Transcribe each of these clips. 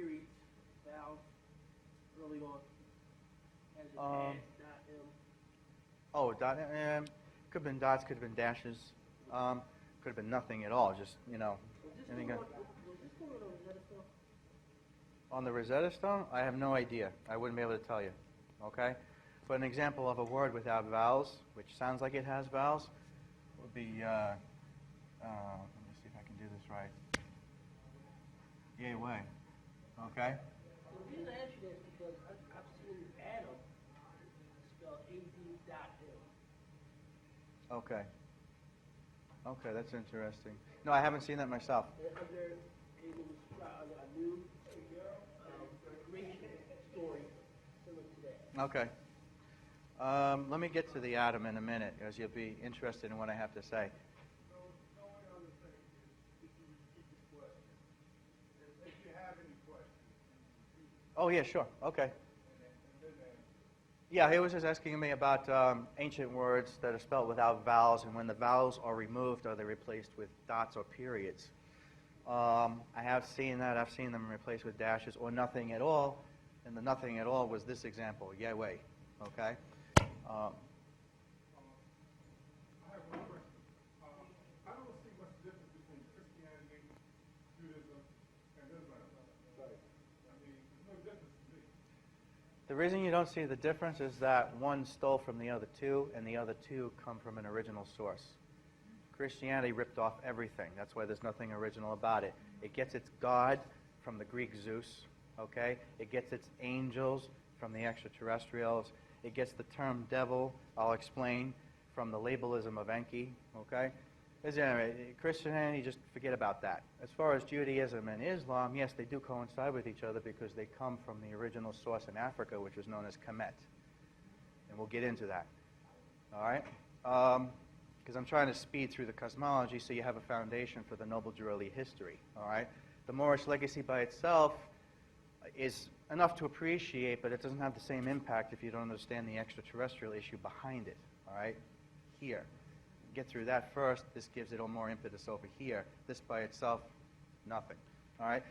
period vowel early on as a dash, dot, M. Oh, dot, could have been dots, could have been dashes, could have been nothing at all. Just Was this going on the Rosetta Stone? on the Rosetta Stone. I have no idea. I wouldn't be able to tell you. Okay, but an example of a word without vowels, which sounds like it has vowels, would be. Let me see if I can do this right. Yay way. Okay. The reason I ask you that is because I've seen Adam spelled AD.M. Okay. Okay, that's interesting. No, I haven't seen that myself. Under a new creation story similar to that. Okay. Let me get to the atom in a minute, because you'll be interested in what I have to say. Oh, yeah, sure. Okay. Yeah, he was just asking me about ancient words that are spelled without vowels, and when the vowels are removed, are they replaced with dots or periods? I have seen that. I've seen them replaced with dashes or nothing at all, and the nothing at all was this example, Yahweh. Okay? I have one question. I don't see much difference between Christianity, Judaism, and Islam. I mean, there's no difference to me. The reason you don't see the difference is that one stole from the other two, and the other two come from an original source. Christianity ripped off everything. That's why there's nothing original about it. It gets its God from the Greek Zeus, okay? It gets its angels from the extraterrestrials. It gets the term devil, I'll explain, from the labelism of Enki, okay? Christianity, just forget about that. As far as Judaism and Islam, yes, they do coincide with each other because they come from the original source in Africa, which was known as Kemet. And we'll get into that, all right? Because I'm trying to speed through the cosmology so you have a foundation for the Noble Drew Ali history, all right? The Moorish legacy by itself is enough to appreciate, but it doesn't have the same impact if you don't understand the extraterrestrial issue behind it, all right? Here. Get through that first. This gives it a little more impetus over here. This by itself, nothing, all right?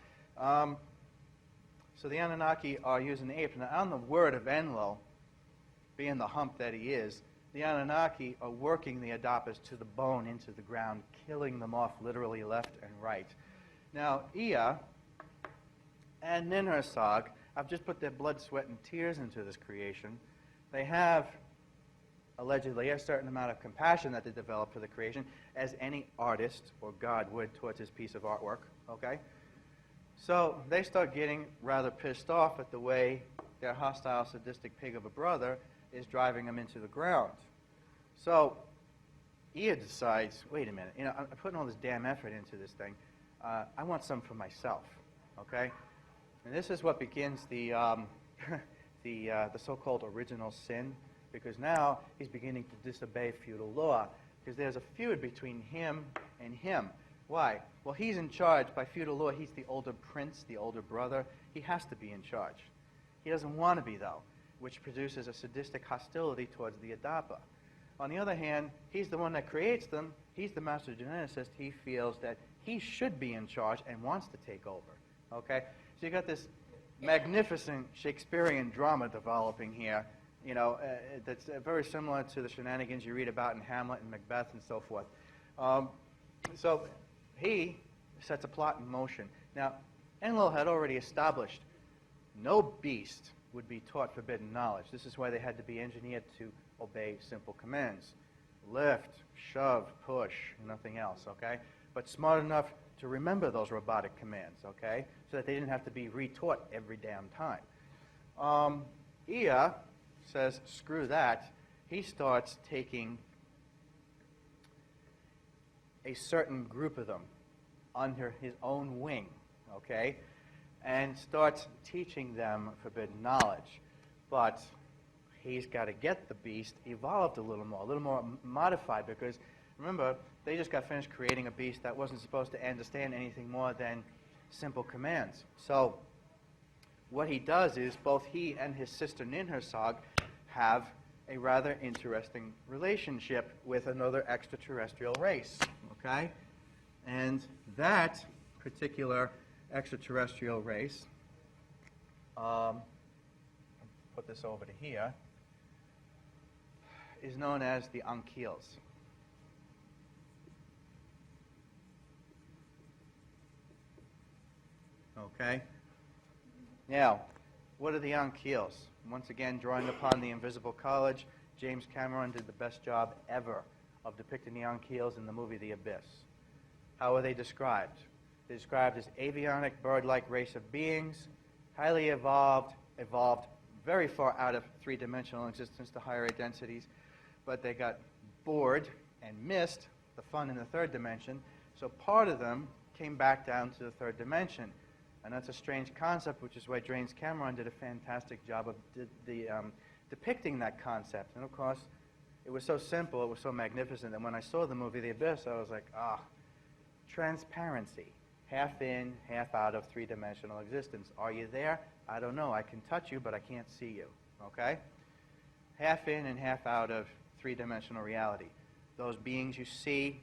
So the Anunnaki are using the apes. Now, on the word of Enlil, being the hump that he is, the Anunnaki are working the Adapas to the bone into the ground, killing them off literally left and right. Now, Ea and Ninhursag have just put their blood, sweat, and tears into this creation. They have, allegedly, a certain amount of compassion that they develop for the creation, as any artist or God would towards his piece of artwork, okay? So they start getting rather pissed off at the way their hostile, sadistic pig of a brother is driving them into the ground. So Ea decides, wait a minute, I'm putting all this damn effort into this thing. I want some for myself, okay? And this is what begins the so-called original sin, because now he's beginning to disobey feudal law, because there's a feud between him and him. Why? Well, he's in charge. By feudal law, he's the older prince, the older brother. He has to be in charge. He doesn't want to be, though, which produces a sadistic hostility towards the Adapa. On the other hand, he's the one that creates them. He's the master geneticist. He feels that he should be in charge and wants to take over. Okay? So you got this magnificent Shakespearean drama developing here, that's very similar to the shenanigans you read about in Hamlet and Macbeth and so forth. So he sets a plot in motion. Now, Enlil had already established no beast would be taught forbidden knowledge. This is why they had to be engineered to obey simple commands. Lift, shove, push, nothing else, okay? But smart enough to remember those robotic commands, okay? So that they didn't have to be retaught every damn time. Ea says, screw that. He starts taking a certain group of them under his own wing, okay? And starts teaching them forbidden knowledge. But he's got to get the beast evolved a little more modified, because remember, they just got finished creating a beast that wasn't supposed to understand anything more than simple commands. So what he does is both he and his sister Ninhursag have a rather interesting relationship with another extraterrestrial race, okay? And that particular extraterrestrial race put this over to here, is known as the ankyls. Okay? Now, what are the ankyls? Once again, drawing upon the Invisible College, James Cameron did the best job ever of depicting the ankyls in the movie The Abyss. How are they described? They're described as avionic, bird-like race of beings, highly evolved very far out of three-dimensional existence to higher densities, but they got bored and missed the fun in the third dimension, so part of them came back down to the third dimension. And that's a strange concept, which is why James Cameron did a fantastic job of depicting that concept. And of course, it was so simple, it was so magnificent, that when I saw the movie The Abyss, I was like, transparency. Half in, half out of three-dimensional existence. Are you there? I don't know. I can touch you, but I can't see you. Okay? Half in and half out of three-dimensional reality. Those beings you see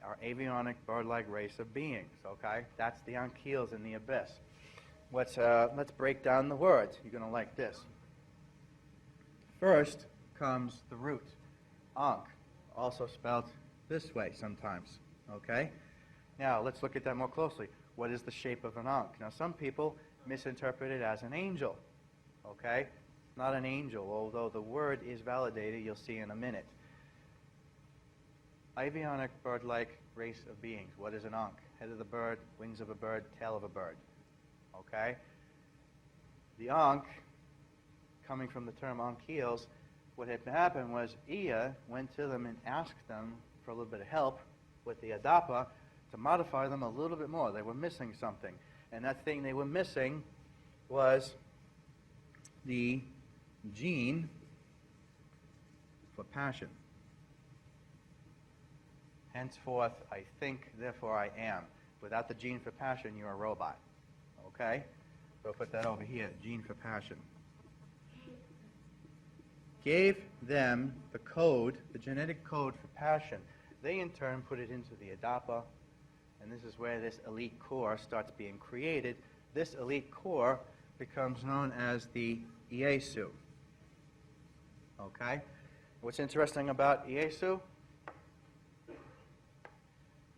are avionic, bird-like race of beings. Okay? That's the ankyls in the abyss. Let's break down the words. You're going to like this. First comes the root, ankh, also spelled this way sometimes. Okay? Now, let's look at that more closely. What is the shape of an ankh? Now, some people misinterpret it as an angel. Okay? It's not an angel, although the word is validated, you'll see in a minute. Avionic, bird-like race of beings. What is an ankh? Head of the bird, wings of a bird, tail of a bird. Okay? The ankh, coming from the term ankyls, what had happened was Ea went to them and asked them for a little bit of help with the adapa to modify them a little bit more. They were missing something. And that thing they were missing was the gene for passion. Henceforth, I think, therefore I am. Without the gene for passion, you're a robot. Okay? So put that over here, gene for passion. Gave them the code, the genetic code for passion. They, in turn, put it into the adapa, and this is where this elite core starts being created. This elite core becomes known as the Iesu. Okay? What's interesting about Iesu?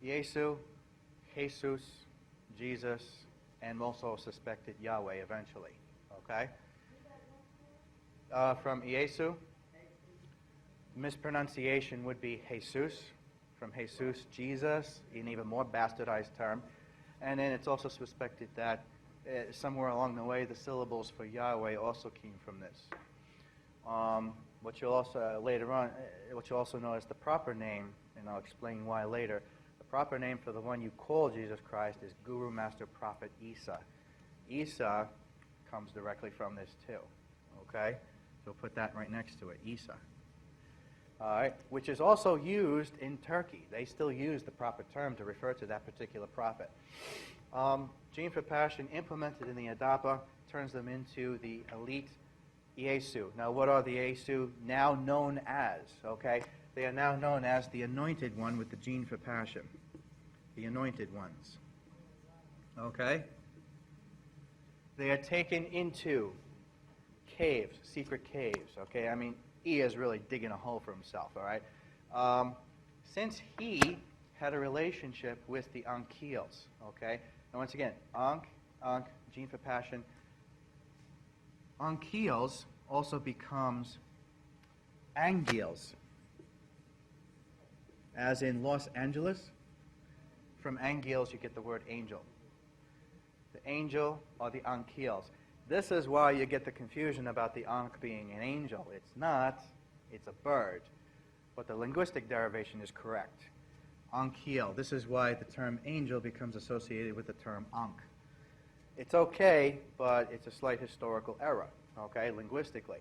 Iesu, Jesus, Jesus, and also suspected Yahweh eventually. Okay? From Iesu, mispronunciation would be Jesus. From Jesus, Jesus, an even more bastardized term. And then it's also suspected that somewhere along the way, the syllables for Yahweh also came from this. What you'll also, later on, what you'll also know as the proper name, and I'll explain why later, the proper name for the one you call Jesus Christ is Guru Master Prophet Isa. Isa comes directly from this too. Okay? So put that right next to it, Isa. All right, which is also used in Turkey. They still use the proper term to refer to that particular prophet. Gene for passion implemented in the adapa turns them into the elite Iesu. Now, what are the Iesu now known as? Okay, they are now known as the anointed one with the gene for passion. The anointed ones. Okay? They are taken into caves, secret caves. Okay, I mean, he is really digging a hole for himself, all right? Since he had a relationship with the ankyls, okay? And once again, ankh, gene for passion. Ankyls also becomes angyls, as in Los Angeles. From angyls, you get the word angel. The angel are the ankyls. This is why you get the confusion about the ankh being an angel. It's not. It's a bird. But the linguistic derivation is correct. Ankyl. This is why the term angel becomes associated with the term ankh. It's okay, but it's a slight historical error, okay, linguistically.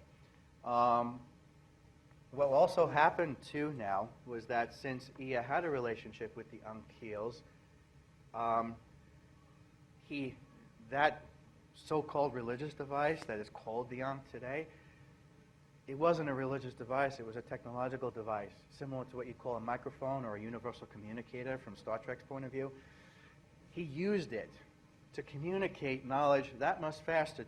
What also happened, too, now, was that since Ea had a relationship with the ankyls, that so-called religious device that is called the ankh today, it wasn't a religious device, it was a technological device, similar to what you call a microphone or a universal communicator from Star Trek's point of view. He used it to communicate knowledge that much faster